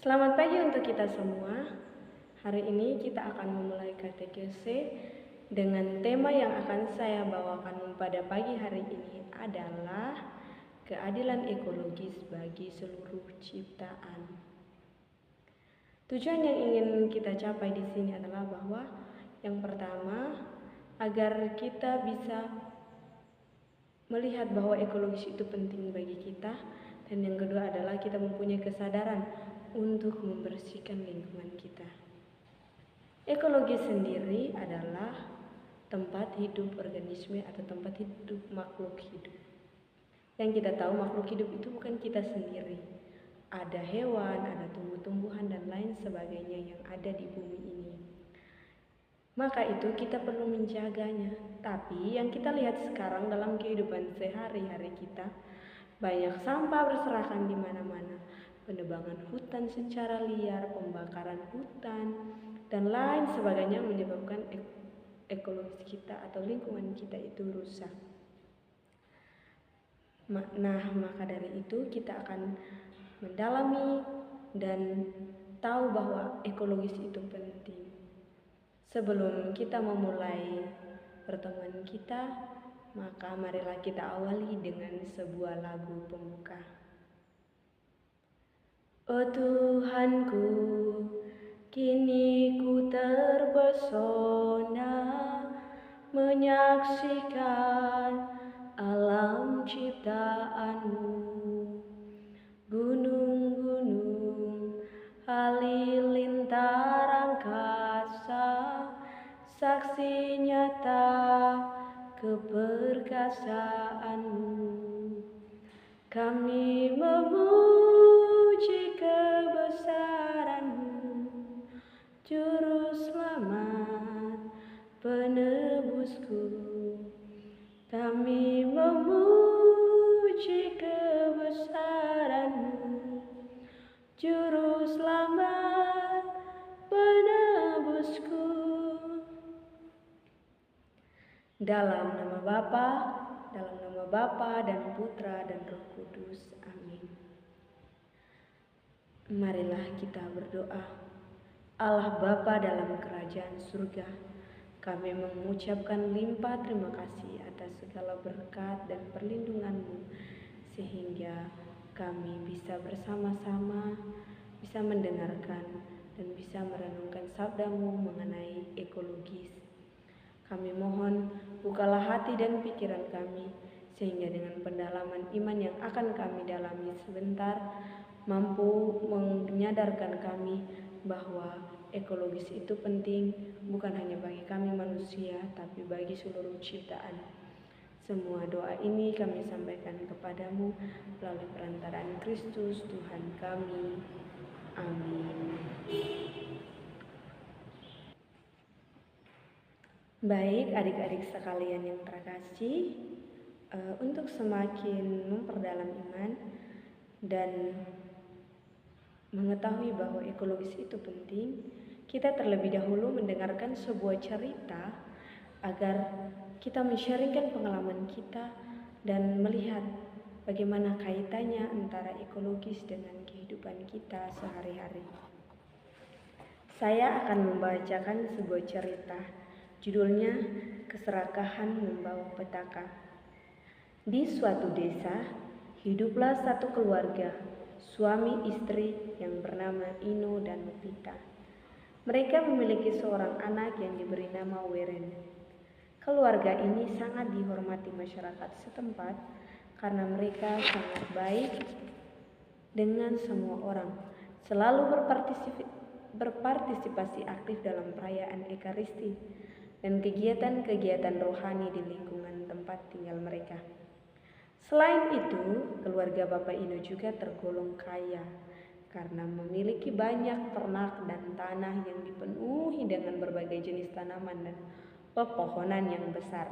Selamat pagi untuk kita semua. Hari ini kita akan memulai katekese dengan tema yang akan saya bawakan pada pagi hari ini adalah keadilan ekologis bagi seluruh ciptaan. Tujuan yang ingin kita capai di sini adalah bahwa yang pertama, agar kita bisa melihat bahwa ekologis itu penting bagi kita, dan yang kedua adalah kita mempunyai kesadaran untuk membersihkan lingkungan kita. Ekologi sendiri adalah tempat hidup organisme atau tempat hidup makhluk hidup. Yang kita tahu makhluk hidup itu bukan kita sendiri. Ada hewan, ada tumbuh-tumbuhan dan lain sebagainya yang ada di bumi ini. Maka itu kita perlu menjaganya. Tapi yang kita lihat sekarang dalam kehidupan sehari-hari kita, banyak sampah berserakan di mana-mana. Penebangan hutan secara liar, pembakaran hutan, dan lain sebagainya menyebabkan ekologi kita atau lingkungan kita itu rusak. Nah, maka dari itu kita akan mendalami dan tahu bahwa ekologis itu penting. Sebelum kita memulai pertemuan kita, maka marilah kita awali dengan sebuah lagu pembuka. Oh Tuhanku, kini ku terpesona menyaksikan alam ciptaanmu. Gunung-gunung, halilintar angkasa, saksi nyata keperkasaanmu. Kami memuji kebesaranmu, Juru Selamat penebusku. Kami memuji kebesaranmu, Juru Selamat penebusku. Dalam nama Bapa dan Putra dan Roh Kudus. Amin. Marilah kita berdoa. Allah Bapa dalam kerajaan surga, kami mengucapkan limpah terima kasih atas segala berkat dan perlindungan-Mu, sehingga kami bisa bersama-sama, bisa mendengarkan dan bisa merenungkan sabda-Mu mengenai ekologis. Kami mohon bukalah hati dan pikiran kami, sehingga dengan pendalaman iman yang akan kami dalami sebentar, mampu menyadarkan kami bahwa ekologis itu penting bukan hanya bagi kami manusia, tapi bagi seluruh ciptaan. Semua doa ini kami sampaikan kepadamu melalui perantaraan Kristus Tuhan kami. Amin. Baik adik-adik sekalian yang terkasih, untuk semakin memperdalam iman dan mengetahui bahwa ekologis itu penting, kita terlebih dahulu mendengarkan sebuah cerita agar kita men-sharingkan pengalaman kita dan melihat bagaimana kaitannya antara ekologis dengan kehidupan kita sehari-hari. Saya akan membacakan sebuah cerita. Judulnya Keserakahan Membawa Petaka. Di suatu desa, hiduplah satu keluarga, suami istri yang bernama Ino dan Pita. Mereka memiliki seorang anak yang diberi nama Weren. Keluarga ini sangat dihormati masyarakat setempat karena mereka sangat baik dengan semua orang, selalu berpartisipasi aktif dalam perayaan Ekaristi dan kegiatan-kegiatan rohani di lingkungan tempat tinggal mereka. Selain itu, keluarga Bapak Ino juga tergolong kaya karena memiliki banyak ternak dan tanah yang dipenuhi dengan berbagai jenis tanaman dan pepohonan yang besar.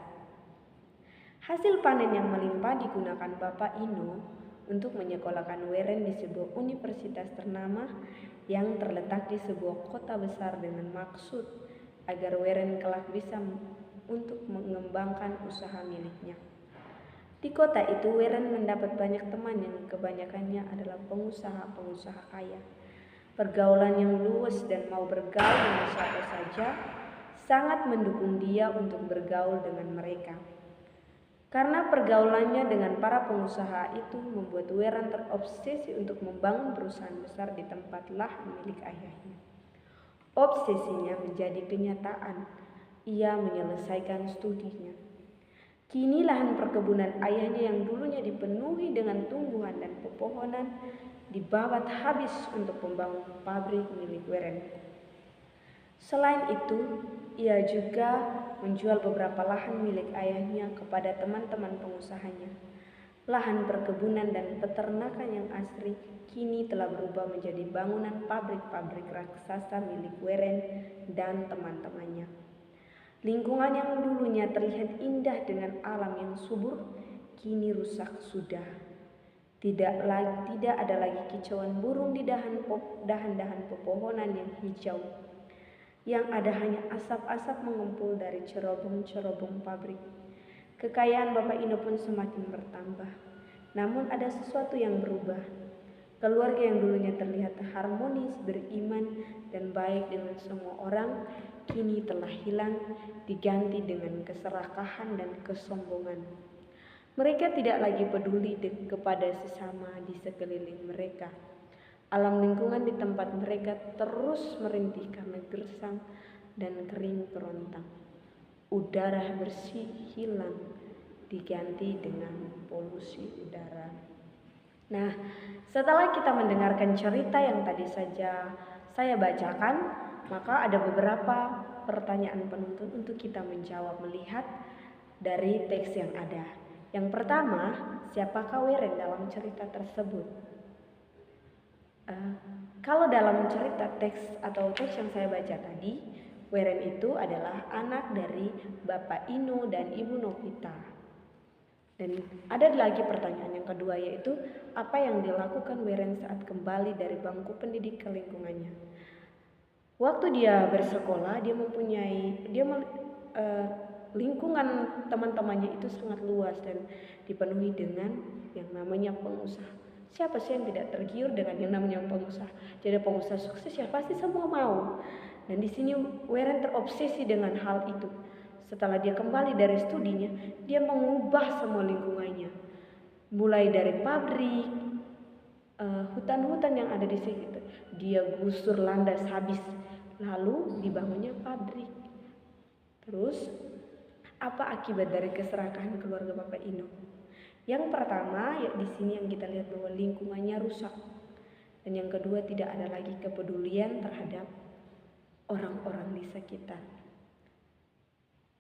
Hasil panen yang melimpah digunakan Bapak Ino untuk menyekolahkan Weren di sebuah universitas ternama yang terletak di sebuah kota besar dengan maksud agar Weren kelak bisa untuk mengembangkan usaha miliknya. Di kota itu Weren mendapat banyak teman yang kebanyakannya adalah pengusaha-pengusaha kaya. Pergaulan yang luas dan mau bergaul dengan siapa saja sangat mendukung dia untuk bergaul dengan mereka. Karena pergaulannya dengan para pengusaha itu membuat Weran terobsesi untuk membangun perusahaan besar di tempat lahan milik ayahnya. Obsesinya menjadi kenyataan. Ia menyelesaikan studinya. Kini lahan perkebunan ayahnya yang dulunya dipenuhi dengan tumbuhan dan pepohonan dibabat habis untuk membangun pabrik milik Weren. Selain itu, ia juga menjual beberapa lahan milik ayahnya kepada teman-teman pengusahanya. Lahan perkebunan dan peternakan yang asri kini telah berubah menjadi bangunan pabrik-pabrik raksasa milik Weren dan teman-temannya. Lingkungan yang dulunya terlihat indah dengan alam yang subur, kini rusak sudah. Tidak ada lagi kicauan burung di dahan-dahan pepohonan yang hijau. Yang ada hanya asap-asap mengumpul dari cerobong-cerobong pabrik. Kekayaan Bapak Ino pun semakin bertambah. Namun ada sesuatu yang berubah. Keluarga yang dulunya terlihat harmonis, beriman, dan baik dengan semua orang, kini telah hilang, diganti dengan keserakahan dan kesombongan. Mereka tidak lagi peduli kepada sesama di sekeliling mereka. Alam lingkungan di tempat mereka terus merintih karena gersang dan kering kerontang. Udara bersih hilang, diganti dengan polusi udara. Nah, setelah kita mendengarkan cerita yang tadi saja saya bacakan, maka ada beberapa pertanyaan penuntun untuk kita menjawab melihat dari teks yang ada. Yang pertama, siapakah Weren dalam cerita tersebut? Kalau dalam cerita teks atau teks yang saya baca tadi, Weren itu adalah anak dari Bapak Ino dan Ibu Novita. Dan ada lagi pertanyaan yang kedua, yaitu apa yang dilakukan Weren saat kembali dari bangku pendidik ke lingkungannya. Waktu dia bersekolah, lingkungan teman-temannya itu sangat luas dan dipenuhi dengan yang namanya pengusaha. Siapa sih yang tidak tergiur dengan yang namanya pengusaha? Jadi pengusaha sukses ya pasti semua mau. Dan di sini Weren terobsesi dengan hal itu. Setelah dia kembali dari studinya, dia mengubah semua lingkungannya. Mulai dari pabrik, hutan-hutan yang ada di situ, dia gusur landas habis. Lalu dibangunnya pabrik. Terus apa akibat dari keserakahan keluarga Bapak Ino? Yang pertama, ya di sini yang kita lihat bahwa lingkungannya rusak. Dan yang kedua, tidak ada lagi kepedulian terhadap orang-orang di sekitar.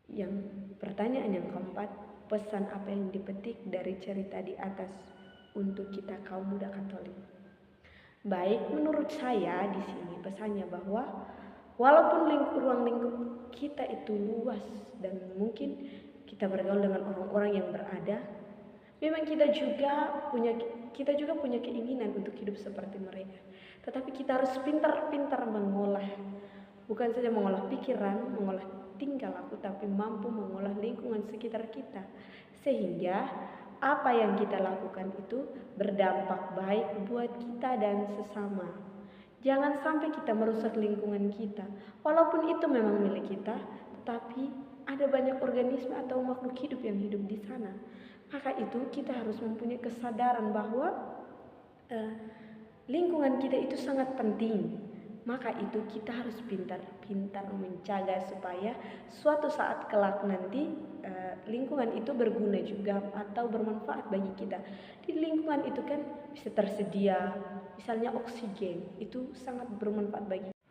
Yang pertanyaan yang keempat, pesan apa yang dipetik dari cerita di atas untuk kita kaum muda Katolik? Baik, menurut saya di sini pesannya bahwa walaupun ruang lingkup kita itu luas dan mungkin kita bergaul dengan orang-orang yang berada, memang kita juga punya keinginan untuk hidup seperti mereka. Tetapi kita harus pintar-pintar mengolah, bukan saja mengolah pikiran, mengolah tingkah laku, tapi mampu mengolah lingkungan sekitar kita. Sehingga apa yang kita lakukan itu berdampak baik buat kita dan sesama. Jangan sampai kita merusak lingkungan kita. Walaupun itu memang milik kita, tetapi ada banyak organisme atau makhluk hidup yang hidup di sana. Maka itu kita harus mempunyai kesadaran bahwa lingkungan kita itu sangat penting. Maka itu kita harus pintar-pintar menjaga supaya suatu saat kelak nanti lingkungan itu berguna juga atau bermanfaat bagi kita. Di lingkungan itu kan bisa tersedia misalnya oksigen, itu sangat bermanfaat bagi kita.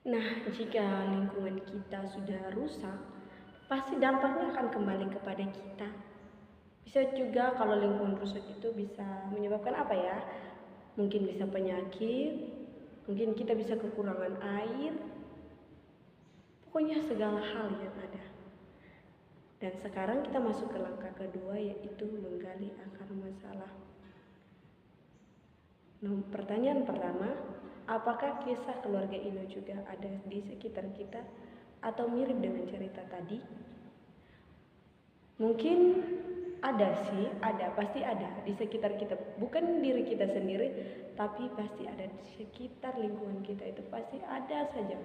Nah, jika lingkungan kita sudah rusak, pasti dampaknya akan kembali kepada kita. Bisa juga kalau lingkungan rusak itu bisa menyebabkan apa ya? Mungkin bisa penyakit, mungkin kita bisa kekurangan air, pokoknya segala hal yang ada. Dan sekarang kita masuk ke langkah kedua, yaitu menggali akar masalah. Nah, pertanyaan pertama, apakah kisah keluarga Ino juga ada di sekitar kita atau mirip dengan cerita tadi? Mungkin ada sih, ada, pasti ada di sekitar kita. Bukan diri kita sendiri, tapi pasti ada di sekitar lingkungan kita, itu pasti ada saja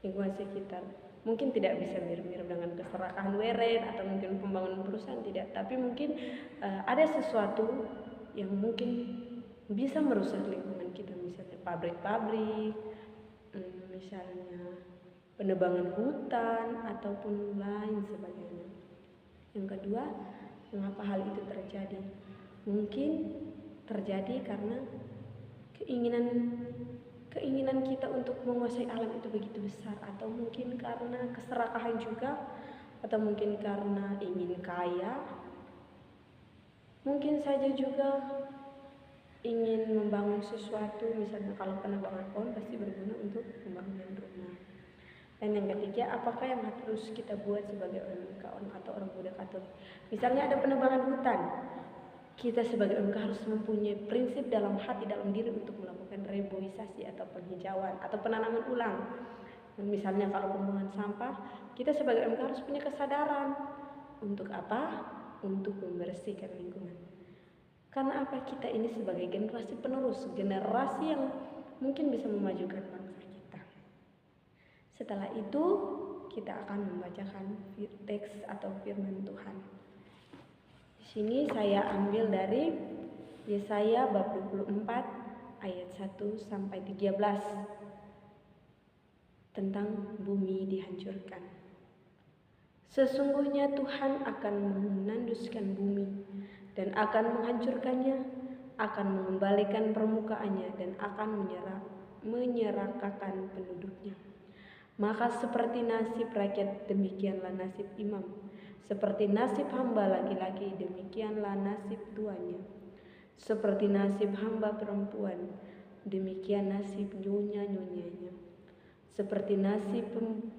lingkungan sekitar. Mungkin tidak bisa mirip-mirip dengan keserakahan weren atau mungkin pembangunan perusahaan, tidak, tapi mungkin ada sesuatu yang mungkin bisa merusak lingkungan kita, misalnya pabrik-pabrik, misalnya penebangan hutan ataupun lain sebagainya. Yang kedua, mengapa hal itu terjadi? Mungkin terjadi karena keinginan kita untuk menguasai alam itu begitu besar, atau mungkin karena keserakahan juga, atau mungkin karena ingin kaya, mungkin saja juga ingin membangun sesuatu. Misalnya kalau penebangan pohon pasti berguna untuk pembangunan rumah. Dan yang ketiga, apakah yang harus kita buat sebagai OMK atau orang muda Katolik? Misalnya ada penebangan hutan, kita sebagai OMK harus mempunyai prinsip dalam hati, dalam diri untuk melakukan reboisasi atau penghijauan atau penanaman ulang. Misalnya kalau pembuangan sampah, kita sebagai OMK harus punya kesadaran. Untuk apa? Untuk membersihkan lingkungan. Karena apa? Kita ini sebagai generasi penerus, generasi yang mungkin bisa memajukan bangsa kita. Setelah itu kita akan membacakan teks atau firman Tuhan. Di sini saya ambil dari Yesaya bab 24 ayat 1 sampai 13 tentang bumi dihancurkan. Sesungguhnya Tuhan akan menanduskan bumi dan akan menghancurkannya, akan mengembalikan permukaannya dan akan menyerakakan penduduknya. Maka seperti nasib rakyat, demikianlah nasib imam. Seperti nasib hamba laki-laki, demikianlah nasib tuannya. Seperti nasib hamba perempuan, demikian nasib nyonya-nyonyanya. Seperti nasib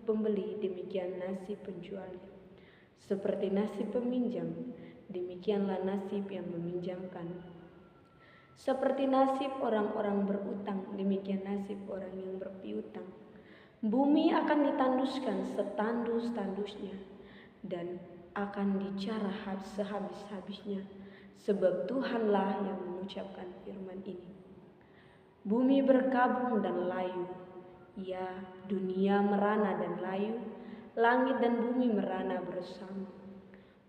pembeli, demikian nasib penjualnya. Seperti nasib peminjam, demikianlah nasib yang meminjamkan. Seperti nasib orang-orang berutang, demikian nasib orang yang berpiutang. Bumi akan ditanduskan setandus-tandusnya dan akan dijarah sehabis-habisnya, sebab Tuhanlah yang mengucapkan firman ini. Bumi berkabung dan layu, ya dunia merana dan layu, langit dan bumi merana bersama.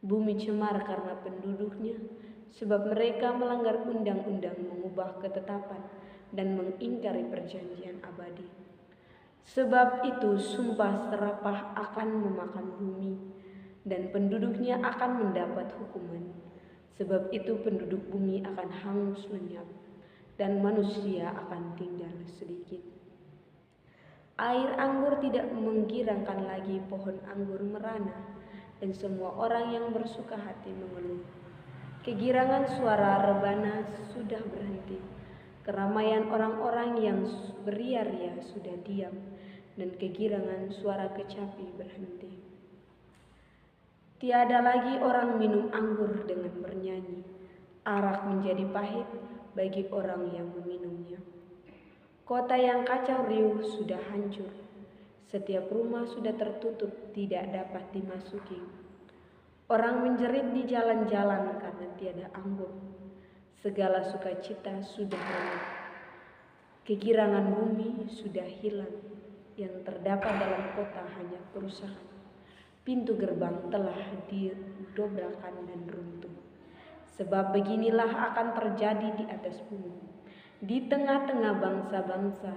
Bumi cemar karena penduduknya, sebab mereka melanggar undang-undang, mengubah ketetapan, dan mengingkari perjanjian abadi. Sebab itu sumpah serapah akan memakan bumi, dan penduduknya akan mendapat hukuman. Sebab itu penduduk bumi akan hangus lenyap, dan manusia akan tinggal sedikit. Air anggur tidak menggirangkan lagi pohon anggur merana, dan semua orang yang bersuka hati mengeluh. Kegirangan suara rebana sudah berhenti, keramaian orang-orang yang beria-ria sudah diam, dan kegirangan suara kecapi berhenti. Tiada lagi orang minum anggur dengan bernyanyi, arak menjadi pahit bagi orang yang meminumnya. Kota yang kacau riuh sudah hancur, setiap rumah sudah tertutup, tidak dapat dimasuki. Orang menjerit di jalan-jalan karena tiada anggur, segala sukacita sudah renyah. Kegirangan bumi sudah hilang, yang terdapat dalam kota hanya kerusakan. Pintu gerbang telah didobrakkan dan runtuh. Sebab beginilah akan terjadi di atas bumi, di tengah-tengah bangsa-bangsa,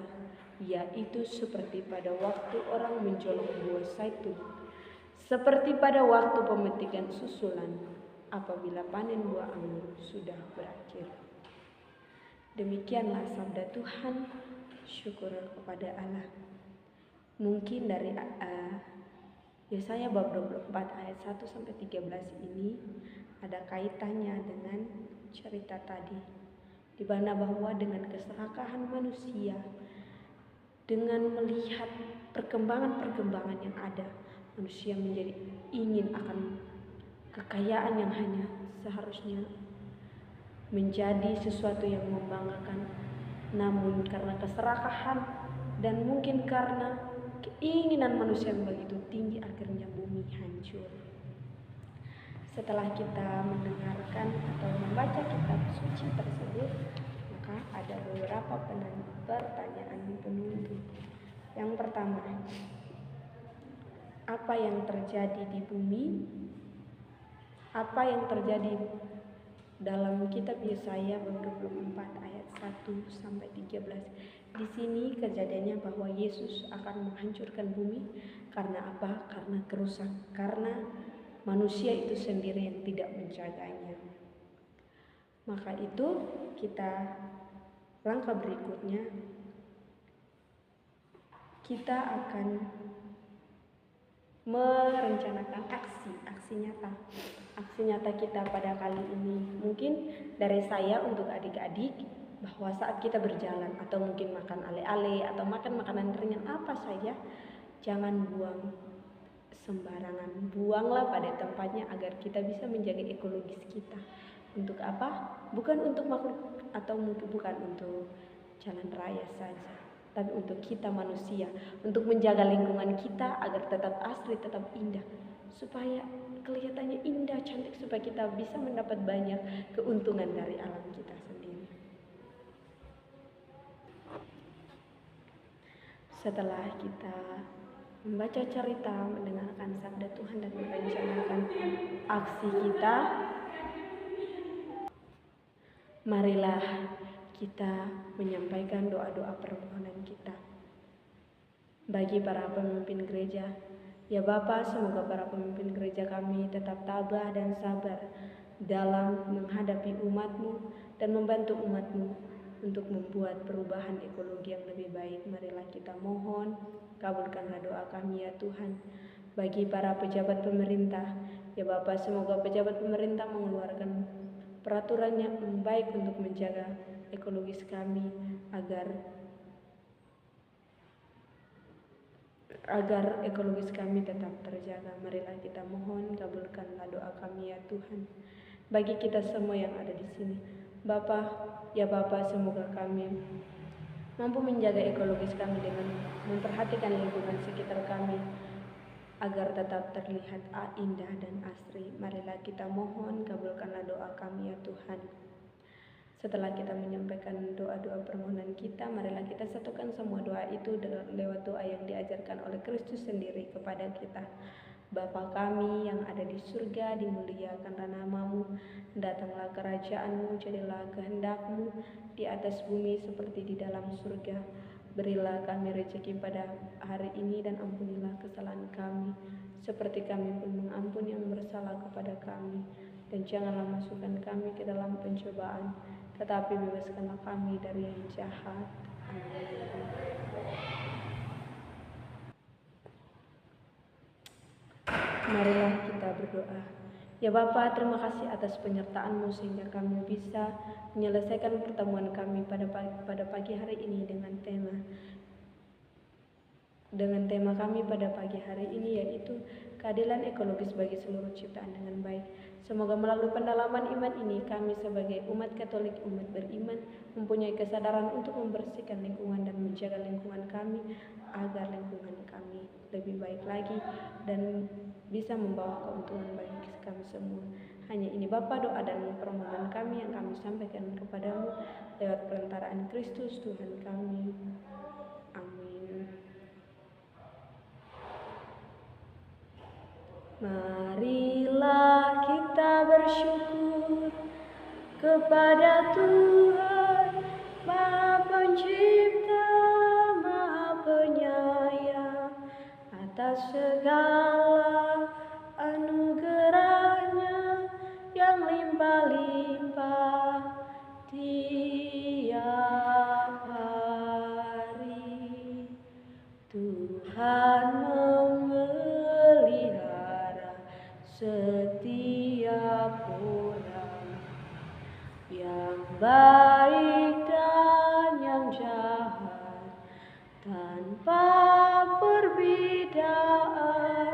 yaitu seperti pada waktu orang mencolok buah zaitun, seperti pada waktu pemetikan susulan, apabila panen buah anggur sudah berakhir. Demikianlah sabda Tuhan, syukur kepada Allah. Mungkin dari Yesaya bab 24 ayat 1 sampai 13 ini ada kaitannya dengan cerita tadi, di mana bahwa dengan keserakahan manusia, dengan melihat perkembangan-perkembangan yang ada, manusia menjadi ingin akan kekayaan yang hanya seharusnya menjadi sesuatu yang membanggakan, namun karena keserakahan dan mungkin karena keinginan manusia yang begitu tinggi, akhirnya bumi hancur. Setelah kita mendengarkan atau membaca kitab suci tersebut, maka ada beberapa pertanyaan penuntut. Yang pertama, apa yang terjadi di bumi? Apa yang terjadi dalam kitab Yesaya bab 24 ayat 1 sampai 13. Di sini kejadiannya bahwa Yesus akan menghancurkan bumi karena apa? Karena kerusakan, karena manusia itu sendiri yang tidak menjaganya. Maka itu kita langkah berikutnya, kita akan merencanakan aksi nyata kita pada kali ini. Mungkin dari saya untuk adik-adik, bahwa saat kita berjalan atau mungkin makan ale-ale atau makan makanan ringan apa saja, jangan buang sembarangan, buanglah pada tempatnya agar kita bisa menjaga ekologis kita. Untuk apa? Bukan untuk makhluk atau mungkin bukan untuk jalan raya saja, tapi untuk kita manusia, untuk menjaga lingkungan kita agar tetap asri, tetap indah, supaya kelihatannya indah, cantik, supaya kita bisa mendapat banyak keuntungan dari alam kita sendiri. Setelah kita membaca cerita, mendengarkan sabda Tuhan dan merencanakan aksi kita, marilah kita menyampaikan doa-doa permohonan kita. Bagi para pemimpin gereja, ya Bapa, semoga para pemimpin gereja kami tetap tabah dan sabar dalam menghadapi umat-Mu dan membantu umat-Mu untuk membuat perubahan ekologi yang lebih baik. Marilah kita mohon, kabulkanlah doa kami ya Tuhan. Bagi para pejabat pemerintah, ya Bapa, semoga pejabat pemerintah mengeluarkan peraturan yang baik untuk menjaga ekologis kami agar ekologis kami tetap terjaga. Marilah kita mohon, kabulkanlah doa kami ya Tuhan. Bagi kita semua yang ada di sini, Bapa, ya Bapa, semoga kami mampu menjaga ekologis kami dengan memperhatikan lingkungan sekitar kami agar tetap terlihat indah dan asri. Marilah kita mohon, kabulkanlah doa kami ya Tuhan. Setelah kita menyampaikan doa-doa permohonan kita, marilah kita satukan semua doa itu lewat doa yang diajarkan oleh Kristus sendiri kepada kita. Bapa kami yang ada di surga, dimuliakanlah nama-Mu, datanglah kerajaan-Mu, jadilah kehendak-Mu di atas bumi seperti di dalam surga. Berilah kami rezeki pada hari ini dan ampunilah kesalahan kami, seperti kami pun mengampuni yang bersalah kepada kami. Dan janganlah masukkan kami ke dalam pencobaan, tetapi bebaskanlah kami dari yang jahat. Amin. Marilah kita berdoa. Ya Bapa, terima kasih atas penyertaan-Mu sehingga kami bisa menyelesaikan pertemuan kami pada pagi hari ini dengan tema kami pada pagi hari ini, yaitu keadilan ekologis bagi seluruh ciptaan dengan baik. Semoga melalui pendalaman iman ini kami sebagai umat Katolik, umat beriman, mempunyai kesadaran untuk membersihkan lingkungan dan menjaga lingkungan kami agar lingkungan kami lebih baik lagi dan bisa membawa keuntungan bagi kami semua. Hanya ini Bapa, doa dan permohonan kami yang kami sampaikan kepadamu lewat perantaraan Kristus Tuhan kami. Amin. Marilah kita bersyukur kepada Tuhan Maha Pencipta, Maha Penyayang, atas segala anugerahnya yang limpah-limpah tiap hari. Tuhan memelihara setiap orang, yang baik dan yang jahat, tanpa perbedaan.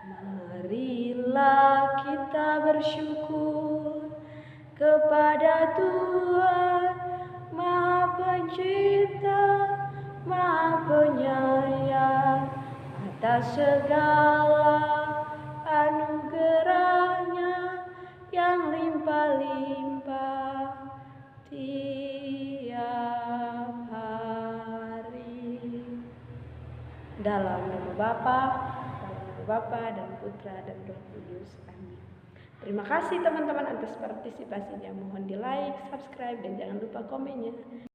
Marilah kita bersyukur kepada Tuhan Maha Pencipta, Maha Penyayang, atas segala anugerahnya Dalam nama Bapa, dan Putra, dan Roh Kudus. Amin. Terima kasih teman-teman atas partisipasinya. Mohon di like, subscribe, dan jangan lupa komennya.